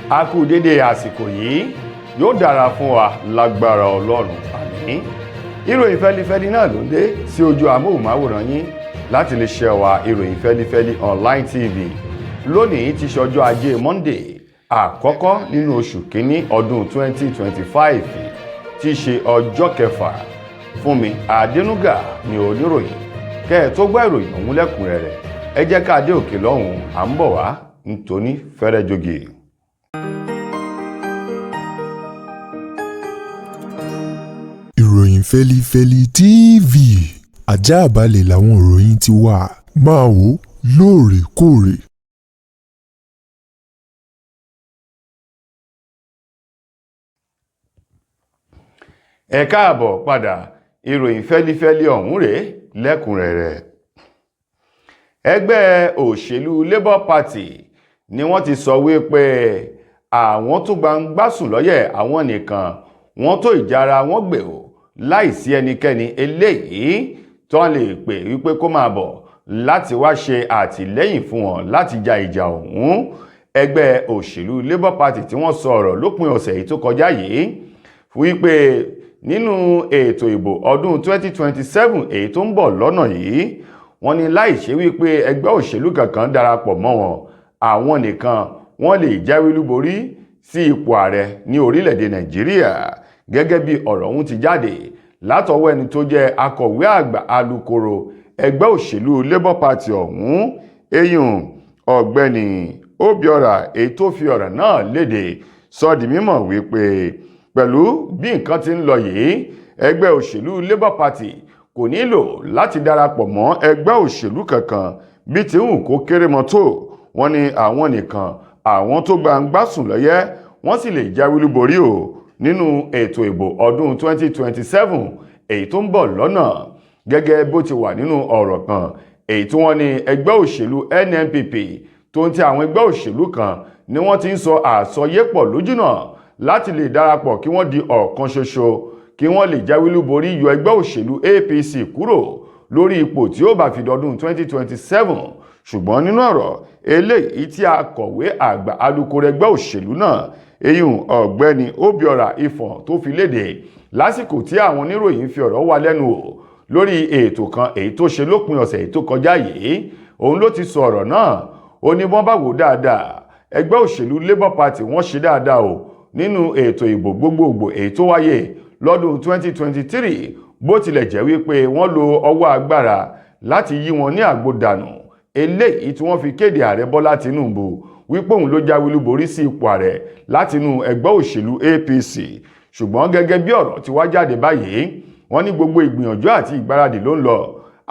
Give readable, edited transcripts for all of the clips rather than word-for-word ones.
a kú dédé àsìkò yìí yóò dára fún wa lágbára Ọlọ́run àmín. Ìròyìn fẹ́lifẹ́li náà ló ń dé sí ojú amóhùnmáwòrán yín láti lè ṣe wa ìròyìn fẹ́lifẹ́li online tv. Lónìí ti ṣọjọ́ ajé Monday àkọ́kọ́ nínú oṣù kínní ọdún 2025 tí ṣe ọjọ́ kẹfà. Fúnmi Adénúgà ni oníròyìn. Kẹ́ ẹ tó gbọ́ ìròyìn ọ̀hún lẹ́kùnrẹ́rẹ́ ẹ jẹ́ ká dé òkè lọ́hùn à ń bọ̀ wá nítorí fẹ́rẹ́ jogi. Ìròyìn fẹ́lifẹ́li TV àjààbálẹ̀ làwọn ìròyìn ti wà máa wò lóòrèkóòrè. Ẹ káàbọ̀ padà ìròyìn fẹ́lifẹ́li ọ̀hún rèé lẹ́kùnrẹ́rẹ́. Ẹgbẹ́ òṣèlú Labour Party ni wọ́n ti sọ wípé àwọn tó gbangbásùn lọ́yẹ̀ àwọn nìkan wọ́n tó ìjára wọn gbè ó láìsí ẹnikẹ́ni eléyìí tó lè pè wípé kó máa bọ̀ láti wá ṣe àtìlẹ́yìn fún wọn láti ja ìjà ọ̀hún. Ẹgbẹ́ òṣèlú Labour Party tí wọ́n sọ ọ̀rọ̀ lópin ọ̀sẹ̀ yìí tó kọjá yìí wípé nínú ètò ìbò ọdún 2027 èyí tó ń bọ̀ lọ́nà yìí wọ́n ní láìṣe wípé ẹgbẹ́ òṣèlú kankan darapọ̀ mọ́ wọn àwọn nìkan wọ́n lè jáwé olúborí sí ipò ààrẹ ní orílẹ̀-èdè Nàìjíríà. Gẹ́gẹ́ bí ọ̀rọ̀ ọ̀hún ti jáde látọwọ́ ẹni tó jẹ́ akọ̀wé àgbà alukoro ẹgbẹ́ òṣèlú Labour Party ọ̀hún eyín ọ̀gbẹ́ni Obiora èyí tó fi ọ̀rọ̀ náà léde sọ di mímọ̀ wípé pẹ̀lú bí nǹkan ti ń lọ yìí ẹgbẹ́ òṣèlú Labour Party kò nílò láti darapọ̀ mọ́ ẹgbẹ́ òṣèlú kankan bí ti hùn kó kéré mọ́ tó. Wọ́n ní àwọn nìkan àwọn tó gbangbásùn lọ́yẹ́ wọ́n sì lè jáwé olúborí o nínú ètò ìbò ọdún 2027 èyí tó ń bọ̀ lọ́nà. Gẹ́gẹ́ bó ti wà nínú ọ̀rọ̀ kan èyí tí wọ́n ní ẹgbẹ́ òṣèlú NNPP tó ń ti àwọn ẹgbẹ́ òṣèlú kan ni wọ́n ti ń sọ àsọyépọ̀ lójúnà láti lè darapọ̀ kí wọ́n di ọ̀kan ṣoṣo kí wọ́n lè jáwé olúborí yọ ẹgbẹ́ òṣèlú APC kúrò lórí ipò tí ó bá fi dọdún 2027. Ṣùgbọ́n nínú ọ̀rọ̀ eléyìí tí akọ̀wé àgbà alukoro ẹgbẹ́ òṣèlú náà eyín ọ̀gbẹ́ni Obiora Ifọ̀n tó fi léde lásìkò tí àwọn oníròyìn fi ọ̀rọ̀ wá lẹ́nu wò lórí ètò kan èyí tó ṣe lópin ọ̀sẹ̀ èyí tó kọjá yìí òun ló ti sọ ọ̀rọ̀ náà. Ó ní wọ́n bá wò dáadáa ẹgbẹ́ òṣèlú Labour Party wọ́n ṣe dáadáa o nínú ètò ìbò gbogbogbò èyí tó wáyé lọ́dún 2023 bó tilẹ̀ jẹ́ wípé wọ́n lo ọwọ́ agbára láti yí wọn ní àgbo dànù eléyìí tí wọ́n fi kéde ààrẹ Bọ́lá Tinubu wípé òun ló jáwé olúborí sí ipò ààrẹ látinú ẹgbẹ́ òṣèlú APC. Ṣùgbọ́n gẹ́gẹ́ bí ọ̀rọ̀ ti wá jáde báyìí wọ́n ní gbogbo ìgbìyànjú àti ìgbáradì ló ń lọ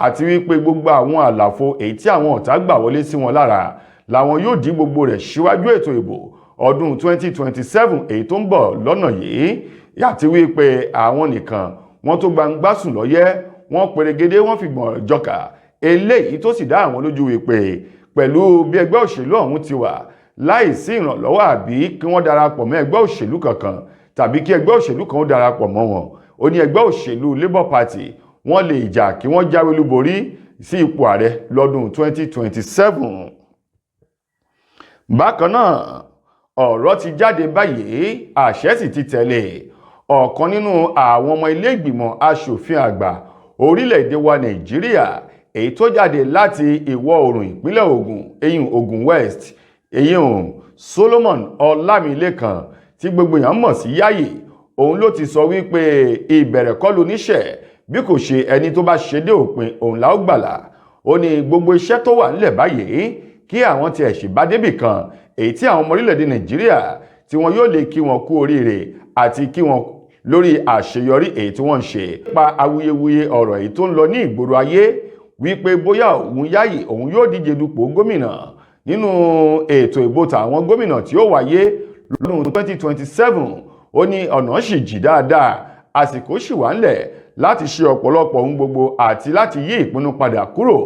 àti wípé gbogbo àwọn àlàfo èyí tí àwọn ọ̀tá gbà wọlé sí wọn lára làwọn yóò dí gbogbo rẹ̀ síwájú ètò ìbò ọdún 2027 èyí tó ń bọ̀ lọ́nà yìí. Àti wípé àwọn nìkan wọ́n tó gbangbásùn lọ́yẹ́ wọ́n pèrègede wọ́n fi gbọ̀n jọkà eléyìí tó sì dá àwọn lójú wípé pẹ̀lú bí ẹgbẹ́ òṣèlú ọ̀hún ti wà láìsí ìrànlọ́wọ́ àbí kí wọ́n darapọ̀ mọ́ ẹgbẹ́ òṣèlú kankan tàbí kí ẹgbẹ́ òṣèlú kan ó darapọ̀ mọ́ wọn. Ó ní ẹgbẹ́ òṣèlú Labour Party wọ́n lè jà kí wọ́n jáwé olúborí sí ipò ààrẹ lọ́dún 2027. Bákan náà ọ̀rọ̀ ti jáde báyìí àṣẹ sì ti tẹ̀lé ọ̀kan nínú àwọn ọmọ ilé ìgbìmọ̀ aṣòfin àgbà orílẹ̀-èdè wa Nàìjíríà èyí tó jáde láti ìwọ̀ oòrùn ìpínlẹ̀ Ògùn eyín Ògùn West eyín Solomon Ọlámilékan tí gbogbo èèyàn mọ̀ sí Yáyì. Òun ló ti sọ wípé ìbẹ̀rẹ̀ kọ́ lóníṣẹ́ bí kò ṣe ẹni tó bá ṣe dé òpin òun la ó gbàlà. Ó ní gbogbo iṣẹ́ tó wà nílẹ̀ báyìí kí àwọn ti ẹ̀ṣì bá débì kan èyí tí àwọn ọmọ orílẹ̀-èdè Nàìjíríà tí wọn yóò lè kí wọn kú oríire àti kí wọn lórí àṣeyọrí èyí tí wọ́n ń ṣe. Pa awuyewuye ọ̀rọ̀ èyí tó ń lọ ní ìgboro ayé wípé bóyá òun Yáyì òun yóò díje dupò gómìnà nínú ètò ìbò tàwọn gómìnà tí ó wáyé lọ́dún 2027. Ó ní ọ̀nà sì jì dáadáa àsìkò sì wà ńlẹ̀ láti ṣe ọ̀pọ̀lọpọ̀ ohun gbogbo àti láti yí ìpinnu padà kúrò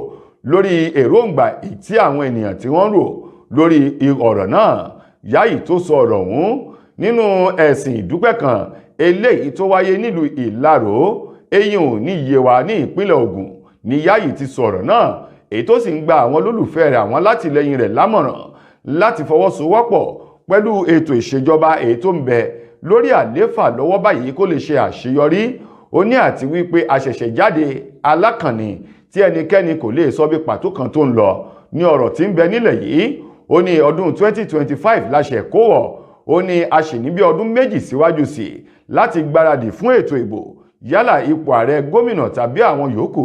lórí èròǹgbà tí àwọn ènìyàn tí wọ́n rò lórí ọ̀rọ̀ náà. Yáyì tó sọ ọ̀rọ̀ ọ̀hún nínú ẹ̀sìn ìdúpẹ́ kan eléyìí tó wáyé nílùú Ìlaró eyín ní Yewa ní ìpínlẹ̀ Ògùn ni Yáyì ti sọ̀rọ̀ náà èyí tó sì ń gba àwọn olólùfẹ́ rẹ̀ àwọn alátìlẹyìn rẹ̀ lámọ̀ràn láti fọwọ́sowọ́pọ̀ pẹ̀lú ètò ìṣèjọba èyí tó ń bẹ lórí àlééfà lọ́wọ́ báyìí kó lè ṣe àṣeyọrí. Ó ní àti wípé àṣẹ̀ṣẹ̀jáde alákànní tí ẹnikẹ́ni kò lè sọ bí pàtó kan tó ń lọ ní ọ̀rọ̀ tí ń bẹ nílẹ̀ yìí. Ó ní ọdún 2025 láṣẹ kó wọ̀. Ó ní a sì ní bí ọdún méjì síwájú sí láti gbáradì fún ètò ìbò yálà ipò ààrẹ, gómìnà tàbí àwọn yòókù.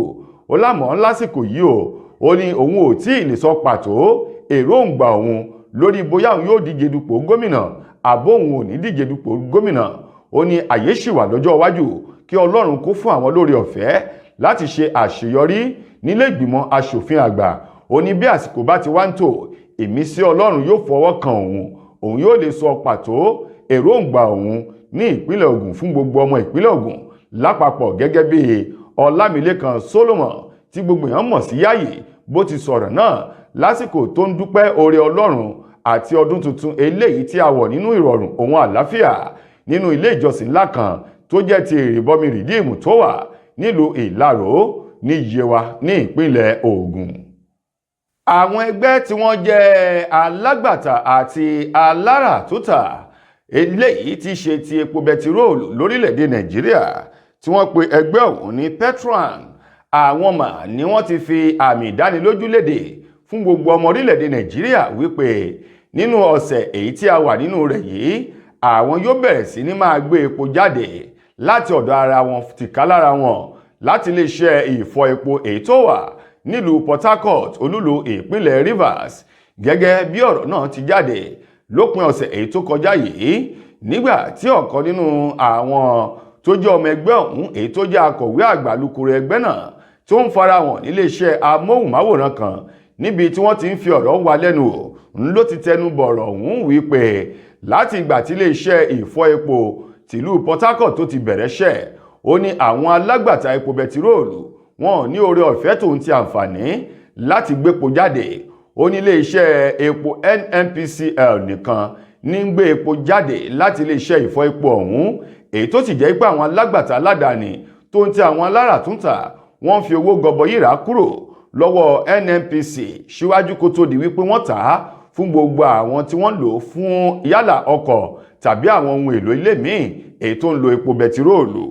Ó lámọ̀ lásìkò yìí ó ní òun ò tí ì lè sọ pàtó èròǹgbà òun lórí bóyá òun yóò díje dupò gómìnà àbó òun ò ní díje dupò gómìnà. Ó ní àyè ṣì wà lọ́jọ́ iwájú kí Ọlọ́run kó fún àwọn lórí ọ̀fẹ́ láti ṣe àṣeyọrí nílé ìgbìmọ̀ aṣòfin àgbà. Ó ní bí àsìkò bá ti wá ń tò, ìmísí Ọlọ́run yóò fọwọ́ kan òun yóò lè sọ pàtó èròǹgbà òun ní ìpínlẹ̀ Ògùn fún gbogbo ọmọ ìpínlẹ̀ Ògùn lápapọ̀, gẹ́gẹ́ bí Ọlámilékan Solomon tí gbogbo èèyàn mọ̀ sí Yáyì bó ti sọ̀rọ̀ náà lásìkò tó ń dúpẹ́ oore Ọlọ́run àti ọdún tuntun eléyìí tí a wọ̀ nínú ìrọ̀rùn òun àlàáfíà nínú ilé ìjọsìn ńlá kan tó jẹ́ ti ìrìbọmi rìdíìmù tó wà nílùú Ìlaró ní Yewa ní ìpínlẹ̀ Ògùn. Àwọn ẹgbẹ́ tí wọ́n jẹ́ alágbàtà àti aláràtúntà eléyìí tí ṣe ti epo bẹtiróòlù lórílẹ̀‐èdè Nàìjíríà tí wọ́n pe ẹgbẹ́ ọ̀hún ní Petron, àwọn mà ní wọ́n ti fi àmì ìdánilójú léde fún gbogbo ọmọ orílẹ̀‐èdè Nàìjíríà wípé nínú ọ̀sẹ̀ èyí tí a wà nínú rẹ̀ yìí àwọn yóò bẹ̀rẹ̀ sí ní máa gbé epo jáde láti ọ̀dọ̀ ara wọn tìkálára wọn láti iléeṣẹ́ ìfọ epo èyí tó wà nílùú Port Harcourt olúlu ìpínlẹ̀ Rivers. Gẹ́gẹ́ bí ọ̀rọ̀ náà ti jáde lópin ọ̀sẹ̀ èyí tó kọjá yìí nígbà tí ọ̀kan nínú àwọn tó jẹ́ ọmọ ẹgbẹ́ ọ̀hún èyí tó jẹ́ akọ̀wé àgbà alukoro ẹgbẹ́ náà tó ń farahàn níléeṣẹ́ amóhùnmáwòrán kan níbi tí wọ́n ti ń fi ọ̀rọ̀ wá lẹ́nu ló ti tẹnu bọ̀rọ̀ ọ̀hún wípé láti ìgbà tí iléeṣẹ́ ìfọ epo tìlú Port Harcourt tó ti bẹ̀rẹ̀ ṣẹ́, ó ní àwọn alágbàtà epo bẹtiróòlù wọn ní oore ọ̀fẹ́ tó ń ti àǹfààní láti gbépo jáde. Ó ní iléeṣẹ́ epo NNPCL nìkan ní ń gbé epo jáde láti iléeṣẹ́ ìfọ epo ọ̀hún, èyí tó sì jẹ́ pé àwọn alágbàtà aládàáni tó ń ti àwọn aláràtúntà wọ́n fi owó gọbọi rà kúrò lọ́wọ́ NNPC síwájú kó tó di wípé wọ́n tà á fún gbogbo àwọn tí wọ́n lò fún yálà ọkọ̀ tàbí àwọn ohun èlò ilé míì èyí tó ń lo epo bẹtiróòlù.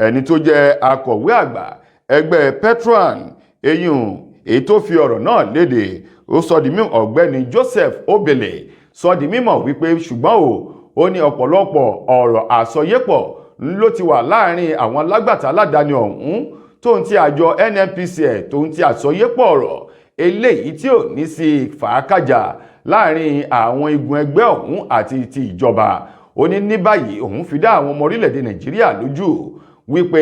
Ẹni tó jẹ́ akọ̀wé àgbà ẹgbẹ́ Petron èyí tó fi ọ̀rọ̀ náà léde ó sọ di mímọ̀, ọ̀gbẹ́ni Joseph Obele sọ di mímọ̀ wípé ṣùgbọ́n ó ní ọ̀pọ̀lọpọ̀ ọ̀rọ̀ àsọyépọ̀ ló ti wà láàrin àwọn alágbàtà aládàáni ọ̀hún tó ń ti àjọ NNPCL tó ń ti àsọyépọ̀ ọ̀rọ̀ eléyìí tí ò ní sí fàákàjà láàrin àwọn igun ẹgbẹ́ ọ̀hún àti ti ìjọba. Ó ní báyìí òun fi dá àwọn ọmọ orílẹ̀-èdè Nàìjíríà lójú wípé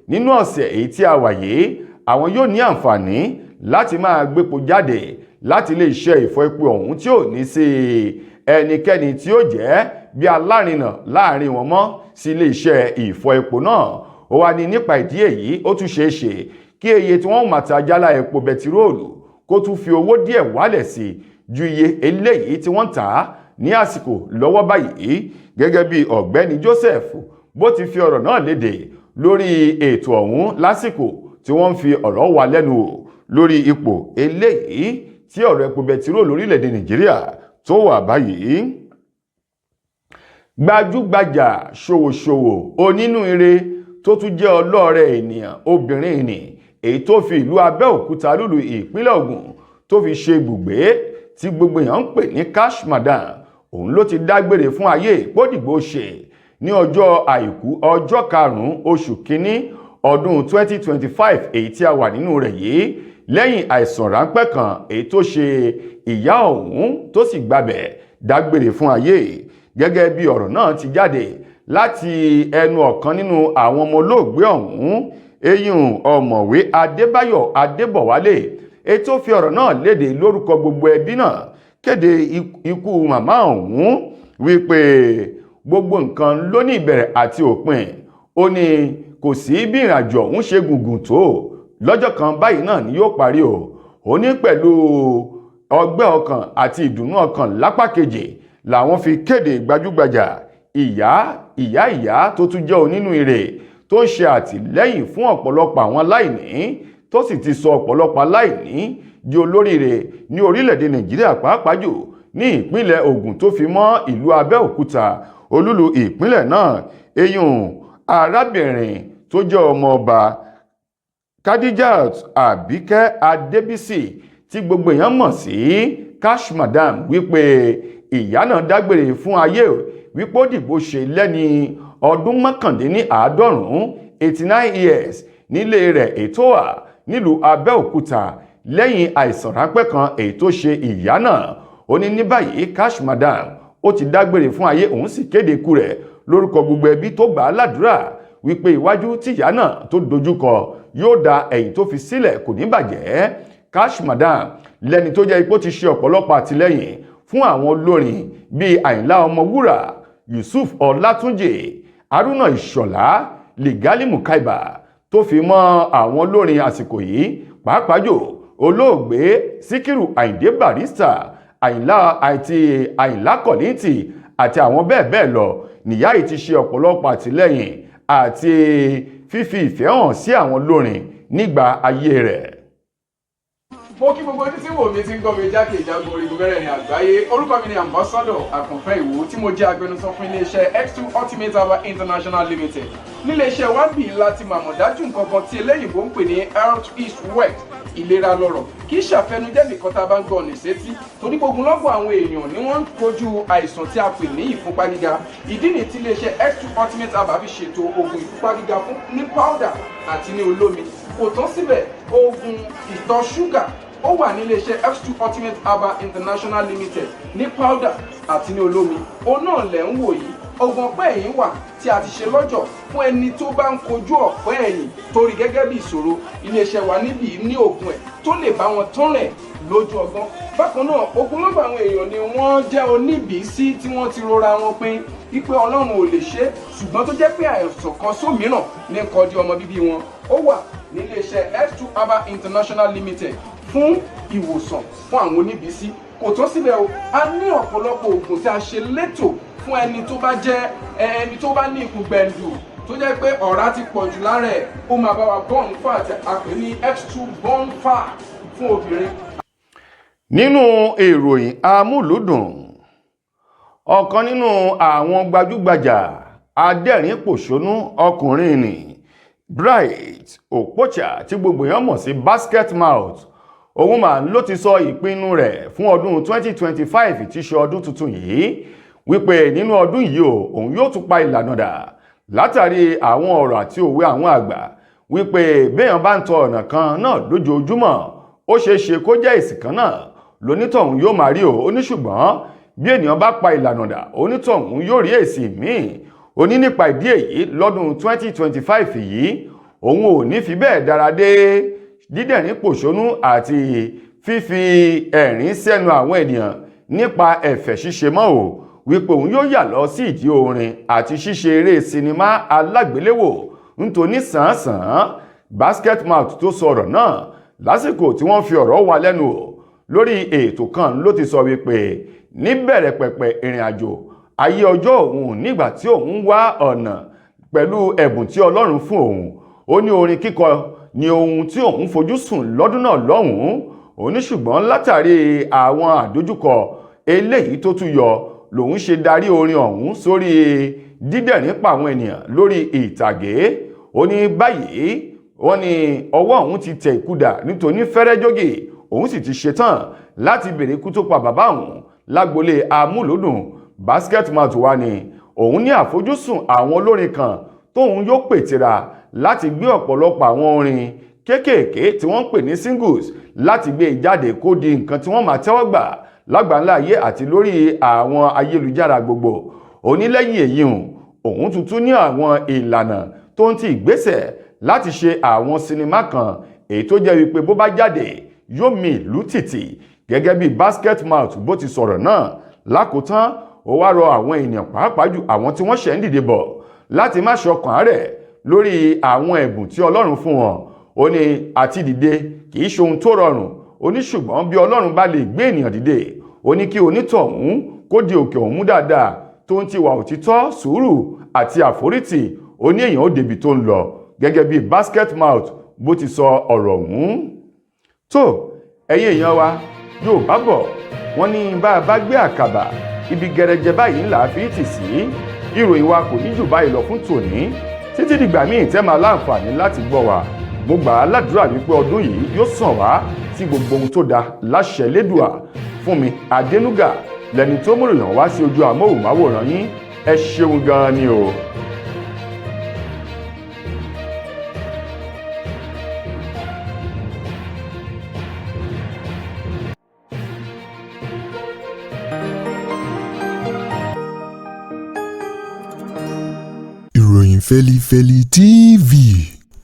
nínú ọ̀sẹ̀ èyí tí a wà yìí àwọn yóò ní àǹfààní láti máa gbépo jáde láti iléeṣẹ́ ìfọ epo ọ̀hún tí ò ní sí ẹnikẹ́ni tí ó jẹ́ bí alárinà láàrin wọn mọ́ sí iléeṣẹ́ ìfọ epo náà. Ó wá ní nípa ìdí èyí ó tún ṣeé ṣe kí iye tí wọ́n máa ta jálá epo bẹtiróòlù kó tún fi owó díẹ̀ wálẹ̀ sí ju iye eléyìí tí wọ́n tà á ní àsìkò lọ́wọ́ báyìí, gẹ́gẹ́ bí ọ̀gbẹ́ni Joseph bó ti fi ọ̀rọ̀ náà léde lórí ètò ọ̀hún lásìkò tí wọ́n ń fi ọ̀rọ̀ wá lẹ́nu wò lórí ipò eléyìí tí ọ̀rọ̀ epo bẹtiróòlù orílẹ̀-èdè Nàìjíríà tó wà báyìí. Gbajúgbajà ṣòwòṣòwò onínúure tó tún jẹ́ ọlọ́rẹ̀ ènìyàn obìnrin ni èyí tó fi ìlú Abẹ́òkúta lùlù ìpínlẹ̀ Ògùn tó fi ṣe ibùgbé tí gbogbo èèyàn ń pè ní Cash Madam, òun ló ti dágbére fún ayé ìpódìgbò ṣe ní ọjọ́ àìkú ọjọ́ 5 oṣù kínní ọdún 2025 èyí tí a wà nínú rẹ̀ yìí lẹ́yìn àìsàn ráńpẹ́ kan èyí tó ṣe ìyá ọ̀hún tó sì gbabẹ̀ dágbére fún ayé. Gẹ́gẹ́ bí ọ̀rọ̀ náà ti jáde láti ẹnu ọ̀kan nínú àwọn ọmọ olóògbé ọ̀hún ọ̀mọ̀wé Adébáyọ̀ Adébọ̀wálé èyí tó fi ọ̀rọ̀ náà léde lórúkọ gbogbo ẹbí náà kéde ikú màmá ọ̀hún wípé gbogbo nǹkan ló ní ìbẹ̀rẹ̀ àti òpin. Ó ní kò sí bí ìrìnàjò ọ̀hún ṣe gùngùn tó lọ́jọ́ kan báyìí náà ni yóò parí ó ní pẹ̀lú ọgbẹ́ ọkàn àti ìdùnnú ọkàn lápá kejì làwọn fi kéde gbajúgbajà ìyá tó tún jẹ́ onínúure tó ń ṣe àtìlẹ́yìn fún ọ̀pọ̀lọpọ̀ àwọn aláìní tó sì ti sọ ọ̀pọ̀lọpọ̀ aláìní di olóríire ní orílẹ̀-èdè Nàìjíríà pàápàá jù ní ìpínlẹ̀ Ògùn tó fi mọ́ ìlú Abẹ́òkúta olúlu ìpínlẹ̀ náà eyín arábìnrin tó jẹ́ ọmọ ọba Khadijat Àbíkẹ́ Adébísì tí gbogbo èèyàn mọ̀ sí Cash Madam wípé ìyá náà dágbére fún ayé wípé ó dìbò ṣe lẹ́ni ọdún mọ́kàndínláàádọ́rùn-ún 89 years nílé rẹ̀ ètò wà nílùú Abẹ́òkúta lẹ́yìn àìsàn ráńpẹ́ kan èyí tó ṣe ìyá náà. Ó ní báyìí Cash Madam ó ti dágbére fún ayé, òun sì kéde ikú rẹ̀ lórúkọ gbogbo ẹbí tó gbà á ládùúrà wípé iwájú tí ìyá náà tó dojúkọ yóò da ẹ̀yìn tó fi sílẹ̀ kò ní bàjẹ́. Cash Madam lẹ́ni tó jẹ́ ipò ti ṣe ọ̀pọ̀lọpọ̀ àtìlẹ́yìn fún àwọn olórin bíi Àyìnlá Ọmọwúrà, Yusuf Ọlátúnjì, Haruna Ìṣọ̀lá, Ligali Mukaiba tó fi mọ́ àwọn olórin àsìkò yìí pàápàá jù olóògbé Síkírù Àyìndé Barrister, Àyìnlá Kọ̀lìntì àti àwọn bẹ́ẹ̀ bẹ́ẹ̀ lọ. Níyà yìí ti ṣe ọ̀pọ̀lọpọ̀ àtìlẹ́yìn àti fífi ìfẹ́ hàn sí àwọn olórin nígbà ayé rẹ̀. Mo kí gbogbo ojú tí wò mí ti ń gbọ́ mi jákèjádò orígun mẹ́rẹ̀ẹ̀rin àgbáyé. Orúkọ mi ni Ambassador Àkànfẹ́ Ìwò tí mo jẹ́ agbẹnusọ fún iléeṣẹ́ X2 Ultimate Herbal International Limited. Níléeṣẹ́ wa bí láti màmọ̀ dájú nǹkan kan tí eléyìnbó ń pè ní health is wealth, ìlera lọ́rọ̀. Kì í ṣàfẹnujẹ́ nìkan tá a bá ń gbọ́ ní sétí torí gbogbo lọ́gbọ̀n àwọn èèyàn ni wọ́n ń kojú àìsàn tí a pè ní ìfúnpá gíga. Ìdí nìyí tí iléeṣẹ́ X2 Ultimate Herbal fi ṣètò oògùn ìfúnpá gíga fún ní powder àti ní olómi. Kò tán síbẹ̀, oògùn ìtọ̀ ṣúgà ó wà ní iléeṣẹ́ X2 Ultimate Herbal International Limited ní powder àti ní olómi. Òun náà lẹ̀ ń wò yìí. Oògùn ọ̀pẹ́ ẹ̀yìn wà tí a ti ṣe lọ́jọ̀ fún ẹni tó bá ń kojú ọ̀pẹ́ ẹ̀yìn torí gẹ́gẹ́ bí ìṣòro. Iléeṣẹ́ wa níbí ní oògùn ẹ̀ tó lè bá wọn tán rẹ̀ lójú ọgbọ́n. Bákan náà ogunlọ́gọ̀ àwọn èèyàn ni wọ́n jẹ́ oníbìísí tí wọ́n ti rora wọn pín wípé Ọlọ́run ò lè ṣe ṣùgbọ́n tó jẹ́ pé àìsàn kan sómìíràn ní kọjú ọmọ bíbí wọn. Ó wà ní iléeṣẹ́ X2 Herbal International Limited fún ìwòsàn fún àwọn oníbìísí. Kò tó síbẹ̀ o, a ní ọ̀pọ̀lọpọ̀ oògùn tí a ṣe létò fún ẹni tó bá jẹ́ ẹni tó bá ní ikùn gbẹ̀ndù tó jẹ́ pé ọ̀rá ti pọ̀ jù lára ẹ̀, ó máa bá wa burn fat, a pè ní X2 burn fat fún obìnrin. Nínú ìròyìn amúlùúdùn, ọ̀kan nínú àwọn gbajúgbajà adẹ́rìn-pòṣónú ọkùnrin ni Bright Okpocha tí gbogbo èèyàn mọ̀ sí Basket Mouth. Òun mà ló ti sọ ìpinnu rẹ̀ fún ọdún 2025 tí ṣe ọdún tuntun yìí wípé nínú ọdún yìí òun yóò tún pa ìlànà dà látàrí àwọn ọ̀rọ̀ àti òwe àwọn àgbà wípé béèyàn bá ń tọ ọ̀nà kan náà lójoojúmọ́ ó ṣeé ṣe kó jẹ́ èsì kan náà lónítọ̀hún yóò máa rí ó ní ṣùgbọ́n bí ènìyàn bá pa ìlànà dà onítọ̀hún yóò rí èsì míì. Ó ní nípa ìdí èyí lọ́dún 2025 yìí òun ò ní fi bẹ́ẹ̀ dára dé dídẹ̀rín pòṣónú àti fífi ẹ̀rín sẹ́nu àwọn ènìyàn nípa ẹ̀fẹ̀ ṣíṣe mọ́ ò wípé òun yóò yà lọ sí ìdí orin àti ṣíṣe eré sinimá alágbéléwò nítorí sàn-án. Basket Mouth tó sọ̀rọ̀ náà lásìkò tí wọ́n fi ọ̀rọ̀ wá lẹ́nu ò lórí ètò kan ló ti sọ wípé níbẹ̀rẹ̀ pẹ̀pẹ̀ ìrìn àjò ayé ọjọ́ òun nígbà tí òun wá ọ̀nà pẹ̀lú ẹ̀bùn tí Ọlọ́run fún òun, ó ní orin kíkọ ni ohun tí òun fojú sùn lọ́dún náà lọ́hùn-ún. Ó ní ṣùgbọ́n látàrí àwọn àdójúkọ eléyìí tó tún yọ lòun ṣe darí orin ọ̀hún sórí dídẹ̀rín pa àwọn ènìyàn lórí ìtàgé. Ó ní báyìí wọ́n ní ọwọ́ òun ti tẹ ìkúdà nítorí fẹ́rẹ́ jógì òun sì ti ṣetán láti bèrè ikú tó pa bàbá òun lágbolé amúlòdùn. Basket Mouth wá ní òun ní àfojúsùn àwọn olórin kan tóun yóò pètèrà láti gbé ọ̀pọ̀lọpọ̀ àwọn orin kéékèèké tí wọ́n ń pè ní singles láti gbé jáde kó di nǹkan tí wọ́n máa tẹ́wọ́ gbà lágbàńlá ayé àti lórí àwọn ayélujára gbogbo. Ó ní lẹ́yìn èyí òun tuntun ní àwọn ìlànà tó ń ti ìgbésẹ̀ láti ṣe àwọn sinimá kan èyí tó jẹ́ wípé bó bá jáde yóò mì ìlú tìtì gẹ́gẹ́ bí Basket Mouth bó ti sọ̀rọ̀ náà. Lákòótán ó wá rọ àwọn èèyàn pàápàá jù àwọn tí wọ́n ṣẹ̀ ń dìde bọ̀ láti má ṣọkàn àárẹ̀ lórí àwọn ẹ̀bùn tí Ọlọ́run fún wọn. Ó ní àti dìde kì í ṣe ohun tó rọrùn. Ó ní ṣùgbọ́n bí Ọlọ́run bá lè gbé ènìyàn dìde ó ní kí onítọ̀hún kó di òkè ọ̀hún dáadáa tó ń ti wà òtítọ́, sùúrù àti àforítì. Ó ní èèyàn ó débi tó ń lọ gẹ́gẹ́ bí Basket Mouth bó ti sọ ọ̀rọ̀ ọ̀hún. Tó ẹ̀yin èèyàn wa Yorùbá bọ̀ wọ́n ní bá a bá gbé àkàbà ibi gẹrẹjẹ báyìí ńlá fi tì sí. Ìròyìn wa kò ní jù báyìí lọ fún tòní títí dìgbà míì tẹ́ máa láǹfààní láti gbọ́ wa. Mo gbà á ládùúrà wípé ọdún yìí yóò sàn wá sí gbogbo ohun tó da láṣẹ Elédùà. Fúnmi Adénúgà lẹni tó múròyàn wá sí ojú amóhùnmáwòrán yín. Ẹ ṣeun gan-an ni o. Ìròyìn Fẹ́lifẹ́li TV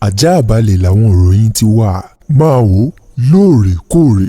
àjààbálẹ̀ làwọn ìròyìn ti wà máa wò lóòrèkóòrè.